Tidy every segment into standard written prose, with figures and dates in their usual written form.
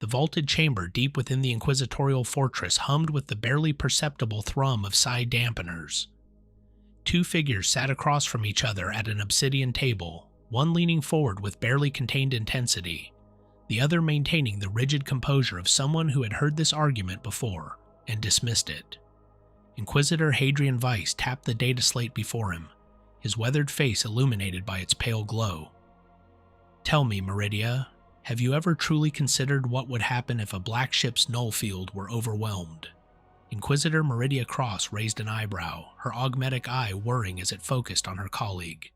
The vaulted chamber deep within the inquisitorial fortress hummed with the barely perceptible thrum of psi dampeners. Two figures sat across from each other at an obsidian table, one leaning forward with barely contained intensity, the other maintaining the rigid composure of someone who had heard this argument before and dismissed it. Inquisitor Hadrian Vyce tapped the data slate before him, his weathered face illuminated by its pale glow. "Tell me, Meridia, have you ever truly considered what would happen if a black ship's null field were overwhelmed?" Inquisitor Meridia Kross raised an eyebrow, her augmetic eye whirring as it focused on her colleague.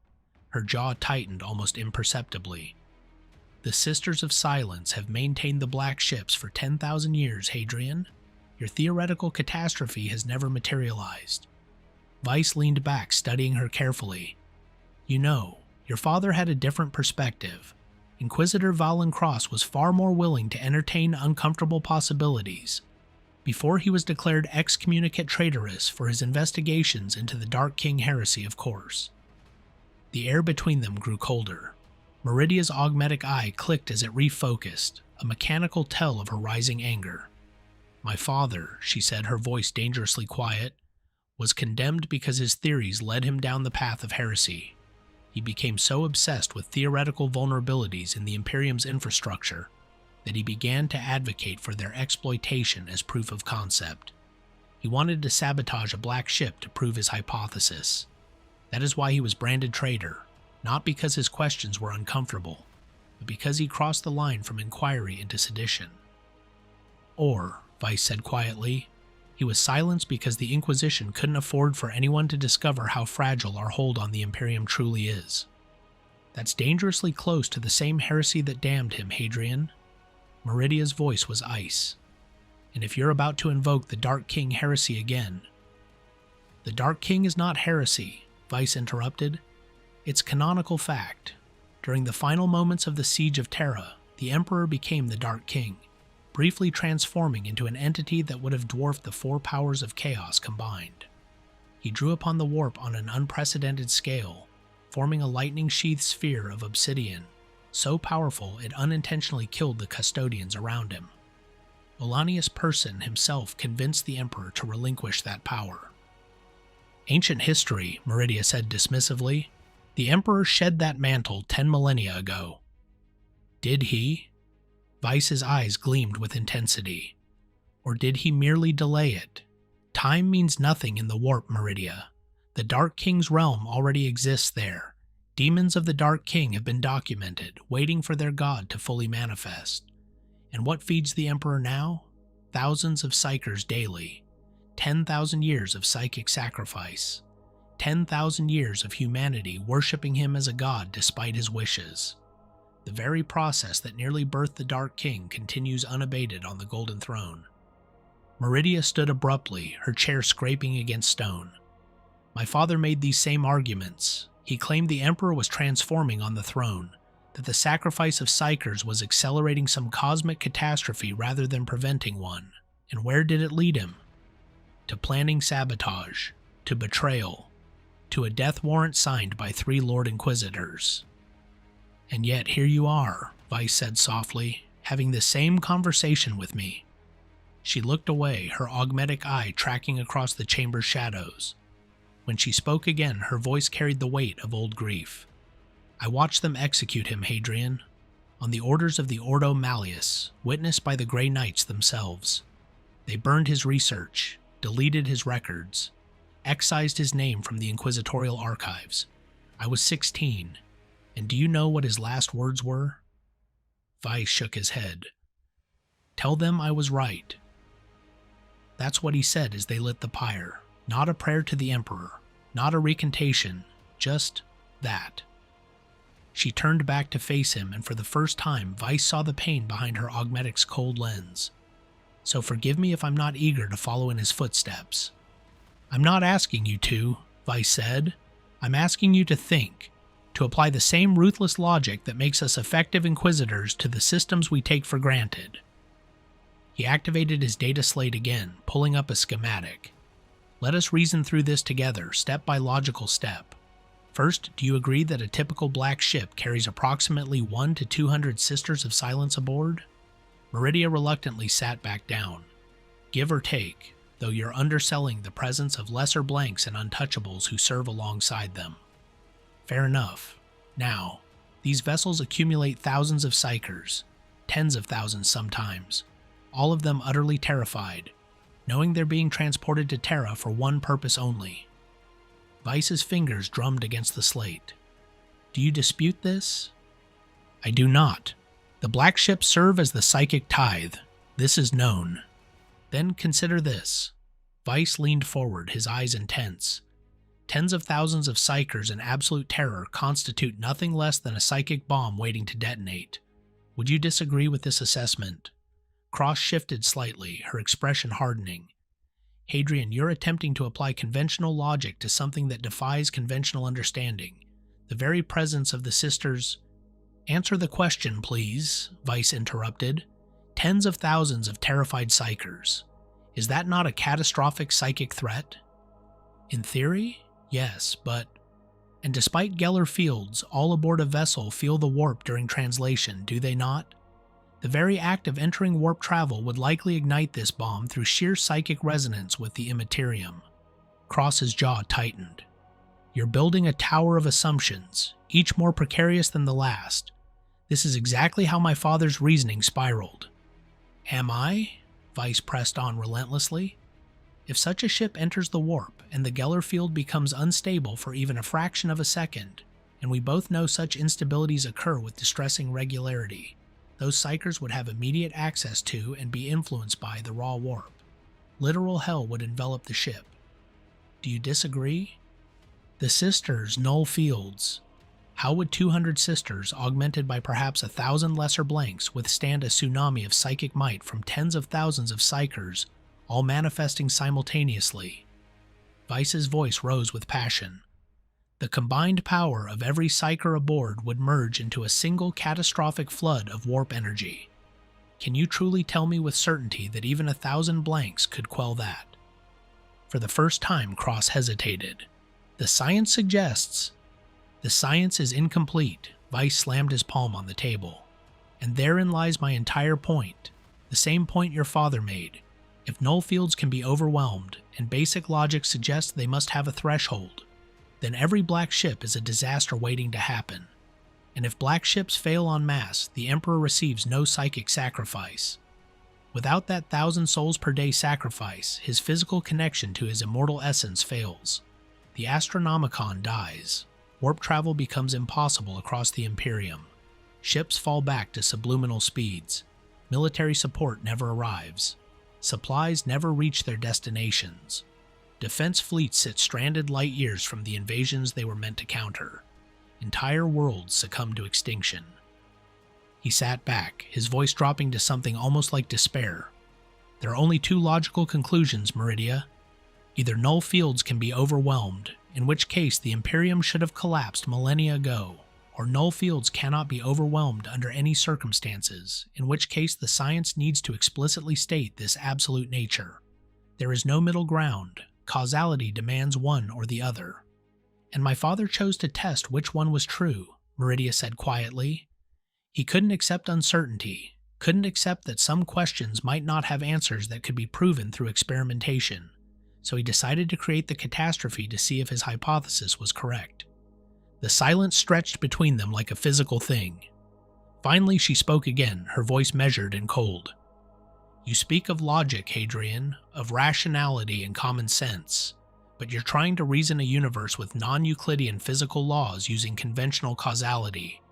Her jaw tightened almost imperceptibly. "The Sisters of Silence have maintained the black ships for 10,000 years, Hadrian. Your theoretical catastrophe has never materialized." Vyce leaned back, studying her carefully. "You know, your father had a different perspective. Inquisitor Valen Kross was far more willing to entertain uncomfortable possibilities. Before he was declared Excommunicate Traitoris for his investigations into the Dark King Heresy, of course." The air between them grew colder. Meridia's augmetic eye clicked as it refocused, a mechanical tell of her rising anger. "My father," she said, her voice dangerously quiet, "was condemned because his theories led him down the path of heresy. He became so obsessed with theoretical vulnerabilities in the Imperium's infrastructure that he began to advocate for their exploitation as proof of concept. He wanted to sabotage a black ship to prove his hypothesis. That is why he was branded traitor, not because his questions were uncomfortable, but because he crossed the line from inquiry into sedition." "Or," Vyce said quietly, "he was silenced because the Inquisition couldn't afford for anyone to discover how fragile our hold on the Imperium truly is. That's dangerously close to the same heresy that damned him, Hadrian." Meridia's voice was ice. "And if you're about to invoke the Dark King Heresy again—" "The Dark King is not heresy," Vyce interrupted. "It's canonical fact. During the final moments of the Siege of Terra, the Emperor became the Dark King, briefly transforming into an entity that would have dwarfed the four powers of chaos combined. He drew upon the warp on an unprecedented scale, forming a lightning-sheathed sphere of obsidian, so powerful it unintentionally killed the custodians around him. Olanius Person himself convinced the Emperor to relinquish that power." "Ancient history," Meridia said dismissively. "The Emperor shed that mantle 10 millennia ago." "Did he?" Vyce's eyes gleamed with intensity. "Or did he merely delay it? Time means nothing in the warp, Meridia. The Dark King's realm already exists there. Demons of the Dark King have been documented, waiting for their god to fully manifest. And what feeds the Emperor now? Thousands of psychers daily. 10,000 years of psychic sacrifice. 10,000 years of humanity worshipping him as a god despite his wishes. The very process that nearly birthed the Dark King continues unabated on the Golden Throne." Meridia stood abruptly, her chair scraping against stone. "My father made these same arguments. He claimed the Emperor was transforming on the throne, that the sacrifice of psychers was accelerating some cosmic catastrophe rather than preventing one. And where did it lead him? To planning sabotage, to betrayal, to a death warrant signed by 3 Lord Inquisitors. And yet here you are," Vyce said softly, "having the same conversation with me." She looked away, her augmetic eye tracking across the chamber's shadows. When she spoke again, her voice carried the weight of old grief. "I watched them execute him, Hadrian, on the orders of the Ordo Malleus, witnessed by the Grey Knights themselves. They burned his research, deleted his records, excised his name from the inquisitorial archives. I was 16, and do you know what his last words were?" Vyce shook his head. "Tell them I was right." That's what he said as they lit the pyre. Not a prayer to the Emperor, not a recantation, just that. She turned back to face him, and for the first time, Vyce saw the pain behind her augmetic's cold lens. "So forgive me if I'm not eager to follow in his footsteps." "I'm not asking you to," Vyce said. "I'm asking you to think, to apply the same ruthless logic that makes us effective Inquisitors to the systems we take for granted." He activated his data slate again, pulling up a schematic. "Let us reason through this together, step by logical step. First, do you agree that a typical black ship carries approximately 1 to 200 Sisters of Silence aboard?" Meridia reluctantly sat back down. Give or take, though you're underselling the presence of lesser blanks and untouchables who serve alongside them. Fair enough. Now, these vessels accumulate thousands of psychers, tens of thousands sometimes, all of them utterly terrified, knowing they're being transported to Terra for one purpose only. Vyce's fingers drummed against the slate. Do you dispute this? I do not. The black ships serve as the psychic tithe. This is known. Then consider this. Vyce leaned forward, his eyes intense. Tens of thousands of psychers in absolute terror constitute nothing less than a psychic bomb waiting to detonate. Would you disagree with this assessment? Kross shifted slightly, her expression hardening. Hadrian, you're attempting to apply conventional logic to something that defies conventional understanding. The very presence of the sisters... Answer the question, please, Vyce interrupted. Tens of thousands of terrified psychers. Is that not a catastrophic psychic threat? In theory, yes, but... And despite Geller fields, all aboard a vessel feel the warp during translation, do they not? The very act of entering warp travel would likely ignite this bomb through sheer psychic resonance with the Imperium. Kross's jaw tightened. You're building a tower of assumptions, each more precarious than the last. This is exactly how my father's reasoning spiraled. Am I? Vyce pressed on relentlessly. If such a ship enters the warp and the Geller field becomes unstable for even a fraction of a second, and we both know such instabilities occur with distressing regularity, those psychers would have immediate access to and be influenced by the raw warp. Literal hell would envelop the ship. Do you disagree? The sisters' null fields. How would 200 sisters, augmented by perhaps 1,000 lesser blanks, withstand a tsunami of psychic might from tens of thousands of psychers, all manifesting simultaneously? Vyce's voice rose with passion. The combined power of every psycher aboard would merge into a single catastrophic flood of warp energy. Can you truly tell me with certainty that even 1,000 blanks could quell that? For the first time, Kross hesitated. The science suggests... The science is incomplete. Vyce slammed his palm on the table. And therein lies my entire point. The same point your father made. If null fields can be overwhelmed, and basic logic suggests they must have a threshold, then every black ship is a disaster waiting to happen. And if black ships fail en masse, the Emperor receives no psychic sacrifice. Without that 1,000 souls per day sacrifice, his physical connection to his immortal essence fails. The Astronomicon dies. Warp travel becomes impossible across the Imperium. Ships fall back to subliminal speeds. Military support never arrives. Supplies never reach their destinations. Defense fleets sit stranded light years from the invasions they were meant to counter. Entire worlds succumb to extinction. He sat back, his voice dropping to something almost like despair. There are only two logical conclusions, Meridia. Either null fields can be overwhelmed, in which case the Imperium should have collapsed millennia ago, or null fields cannot be overwhelmed under any circumstances, in which case the science needs to explicitly state this absolute nature. There is no middle ground. Causality demands one or the other. And my father chose to test which one was true, Meridia said quietly. He couldn't accept uncertainty, couldn't accept that some questions might not have answers that could be proven through experimentation. So he decided to create the catastrophe to see if his hypothesis was correct. The silence stretched between them like a physical thing. Finally, she spoke again, her voice measured and cold. You speak of logic, Hadrian, of rationality and common sense, but you're trying to reason a universe with non-Euclidean physical laws using conventional causality.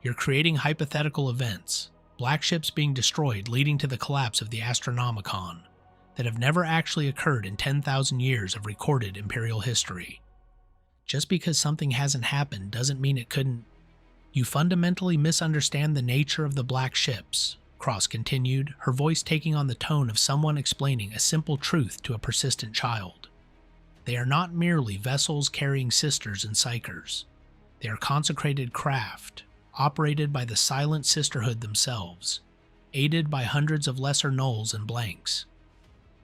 You're creating hypothetical events, black ships being destroyed leading to the collapse of the Astronomicon, that have never actually occurred in 10,000 years of recorded imperial history. Just because something hasn't happened doesn't mean it couldn't. You fundamentally misunderstand the nature of the black ships, Kross continued, her voice taking on the tone of someone explaining a simple truth to a persistent child. They are not merely vessels carrying sisters and psychers. They are consecrated craft, operated by the silent sisterhood themselves, aided by hundreds of lesser nulls and blanks.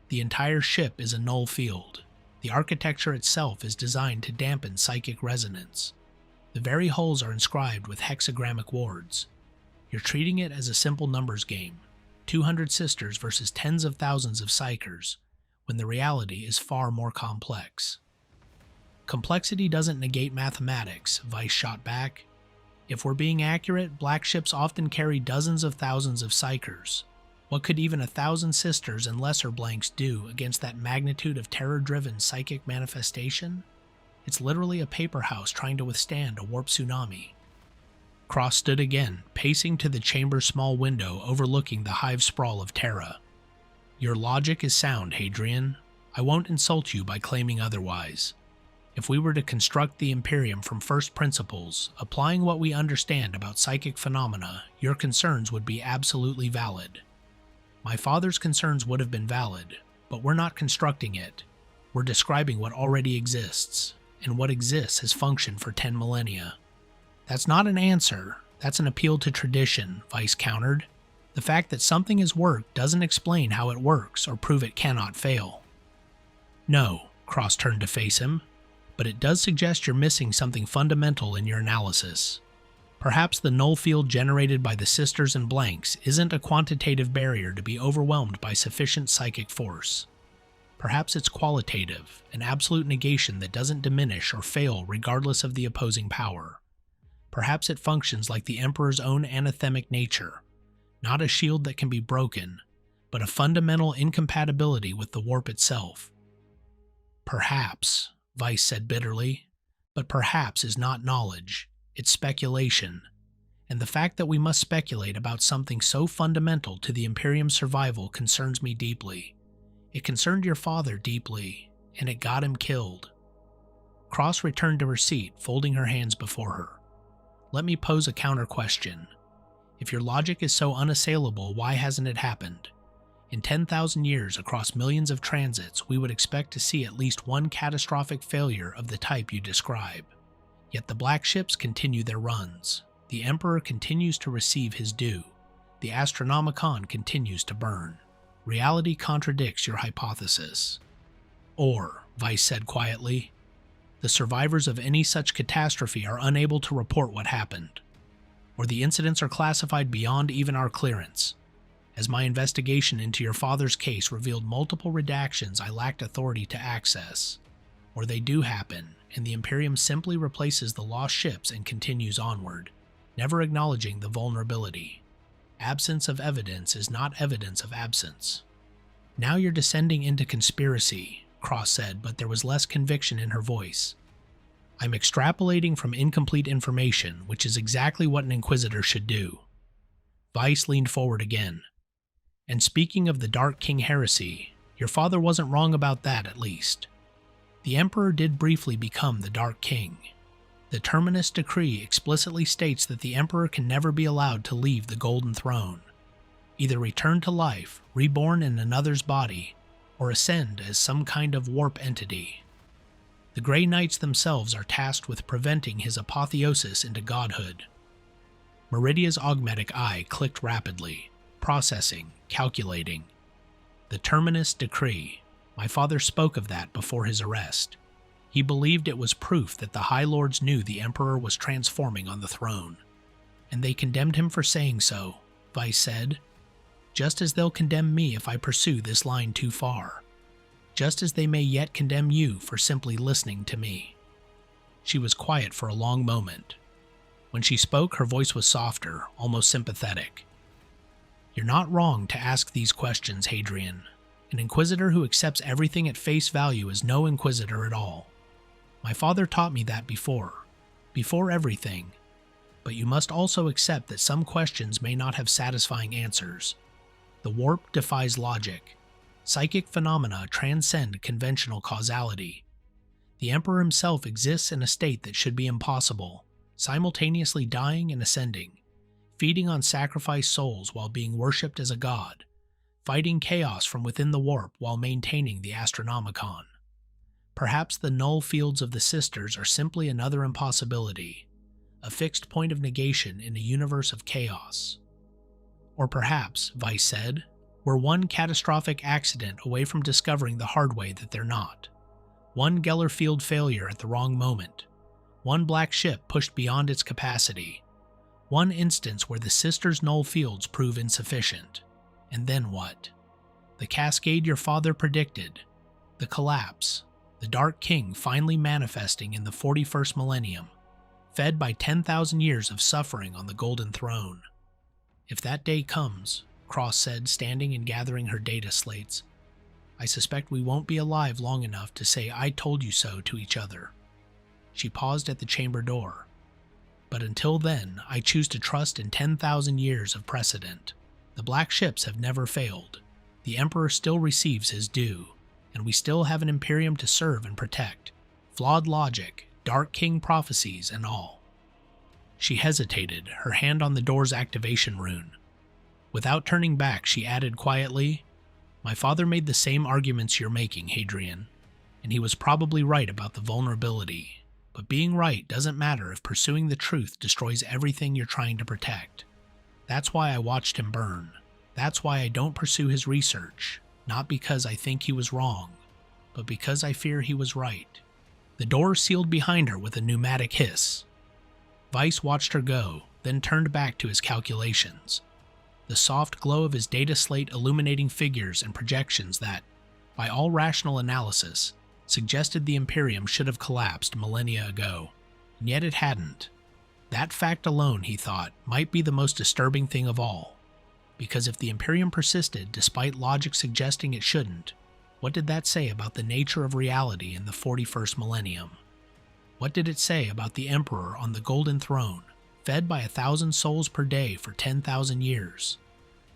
The entire ship is a null field. The architecture itself is designed to dampen psychic resonance. The very hulls are inscribed with hexagrammic wards. You're treating it as a simple numbers game. 200 sisters versus tens of thousands of psychers, when the reality is far more complex. Complexity doesn't negate mathematics, Vyce shot back. If we're being accurate, black ships often carry dozens of thousands of psychers. What could even 1,000 sisters and lesser blanks do against that magnitude of terror-driven psychic manifestation? It's literally a paper house trying to withstand a warp tsunami. Kross stood again, pacing to the chamber's small window overlooking the hive sprawl of Terra. Your logic is sound, Hadrian. I won't insult you by claiming otherwise. If we were to construct the Imperium from first principles, applying what we understand about psychic phenomena, your concerns would be absolutely valid. My father's concerns would have been valid, but we're not constructing it. We're describing what already exists, and what exists has functioned for 10 millennia. That's not an answer, that's an appeal to tradition, Vyce countered. The fact that something has worked doesn't explain how it works or prove it cannot fail. No, Kross turned to face him, but it does suggest you're missing something fundamental in your analysis. Perhaps the null field generated by the sisters and blanks isn't a quantitative barrier to be overwhelmed by sufficient psychic force. Perhaps it's qualitative, an absolute negation that doesn't diminish or fail regardless of the opposing power. Perhaps it functions like the Emperor's own anathemic nature, not a shield that can be broken, but a fundamental incompatibility with the warp itself. Perhaps, Vyce said bitterly, but perhaps is not knowledge, it's speculation. And the fact that we must speculate about something so fundamental to the Imperium's survival concerns me deeply. It concerned your father deeply, and it got him killed. Kross returned to her seat, folding her hands before her. Let me pose a counter question. If your logic is so unassailable, why hasn't it happened? In 10,000 years across millions of transits, we would expect to see at least one catastrophic failure of the type you describe. Yet the black ships continue their runs. The Emperor continues to receive his due. The Astronomicon continues to burn. Reality contradicts your hypothesis. Or, Vyce said quietly, the survivors of any such catastrophe are unable to report what happened. Or the incidents are classified beyond even our clearance. As my investigation into your father's case revealed multiple redactions I lacked authority to access. Or they do happen, and the Imperium simply replaces the lost ships and continues onward, never acknowledging the vulnerability. Absence of evidence is not evidence of absence. Now you're descending into conspiracy, Kross said, but there was less conviction in her voice. I'm extrapolating from incomplete information, which is exactly what an Inquisitor should do. Vyce leaned forward again. And speaking of the Dark King Heresy, your father wasn't wrong about that at least. The Emperor did briefly become the Dark King. The Terminus Decree explicitly states that the Emperor can never be allowed to leave the Golden Throne, either return to life, reborn in another's body, or ascend as some kind of warp entity. The Grey Knights themselves are tasked with preventing his apotheosis into godhood. Meridia's augmetic eye clicked rapidly, processing, calculating. The Terminus Decree. My father spoke of that before his arrest. He believed it was proof that the High Lords knew the Emperor was transforming on the throne. And they condemned him for saying so, Vyce said. Just as they'll condemn me if I pursue this line too far. Just as they may yet condemn you for simply listening to me. She was quiet for a long moment. When she spoke, her voice was softer, almost sympathetic. You're not wrong to ask these questions, Hadrian. An Inquisitor who accepts everything at face value is no Inquisitor at all. My father taught me that before everything. But you must also accept that some questions may not have satisfying answers. The warp defies logic. Psychic phenomena transcend conventional causality. The Emperor himself exists in a state that should be impossible, simultaneously dying and ascending, feeding on sacrificed souls while being worshipped as a god, fighting chaos from within the warp while maintaining the Astronomicon. Perhaps the null fields of the sisters are simply another impossibility, a fixed point of negation in a universe of chaos. Or perhaps, Vyce said, we're one catastrophic accident away from discovering the hard way that they're not. One Geller field failure at the wrong moment. One black ship pushed beyond its capacity. One instance where the sisters' null fields prove insufficient. And then what? The cascade your father predicted, the collapse, the Dark King finally manifesting in the 41st millennium, fed by 10,000 years of suffering on the Golden Throne. If that day comes, Kross said, standing and gathering her data slates, I suspect we won't be alive long enough to say I told you so to each other. She paused at the chamber door. But until then, I choose to trust in 10,000 years of precedent. The black ships have never failed. The Emperor still receives his due, and we still have an Imperium to serve and protect. Flawed logic, Dark King prophecies, and all. She hesitated, her hand on the door's activation rune. Without turning back, she added quietly, My father made the same arguments you're making, Hadrian, and he was probably right about the vulnerability. But being right doesn't matter if pursuing the truth destroys everything you're trying to protect. That's why I watched him burn. That's why I don't pursue his research, not because I think he was wrong, but because I fear he was right. The door sealed behind her with a pneumatic hiss. Vyce watched her go, then turned back to his calculations. The soft glow of his data slate illuminating figures and projections that, by all rational analysis, suggested the Imperium should have collapsed millennia ago, and yet it hadn't. That fact alone, he thought, might be the most disturbing thing of all. Because if the Imperium persisted despite logic suggesting it shouldn't, what did that say about the nature of reality in the 41st millennium? What did it say about the Emperor on the Golden Throne, fed by 1,000 souls per day for 10,000 years?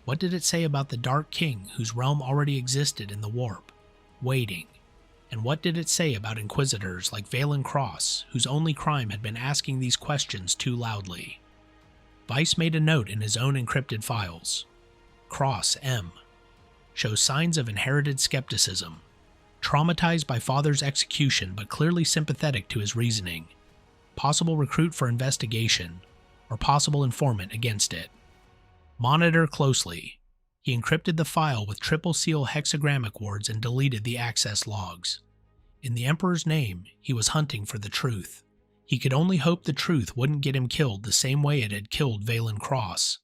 What did it say about the Dark King whose realm already existed in the warp, waiting? And what did it say about Inquisitors like Valen Kross, whose only crime had been asking these questions too loudly? Vyce made a note in his own encrypted files. Kross, M. Shows signs of inherited skepticism. Traumatized by father's execution but clearly sympathetic to his reasoning. Possible recruit for investigation, or possible informant against it. Monitor closely. He encrypted the file with triple seal hexagrammic words and deleted the access logs. In the Emperor's name, he was hunting for the truth. He could only hope the truth wouldn't get him killed the same way it had killed Valen Kross.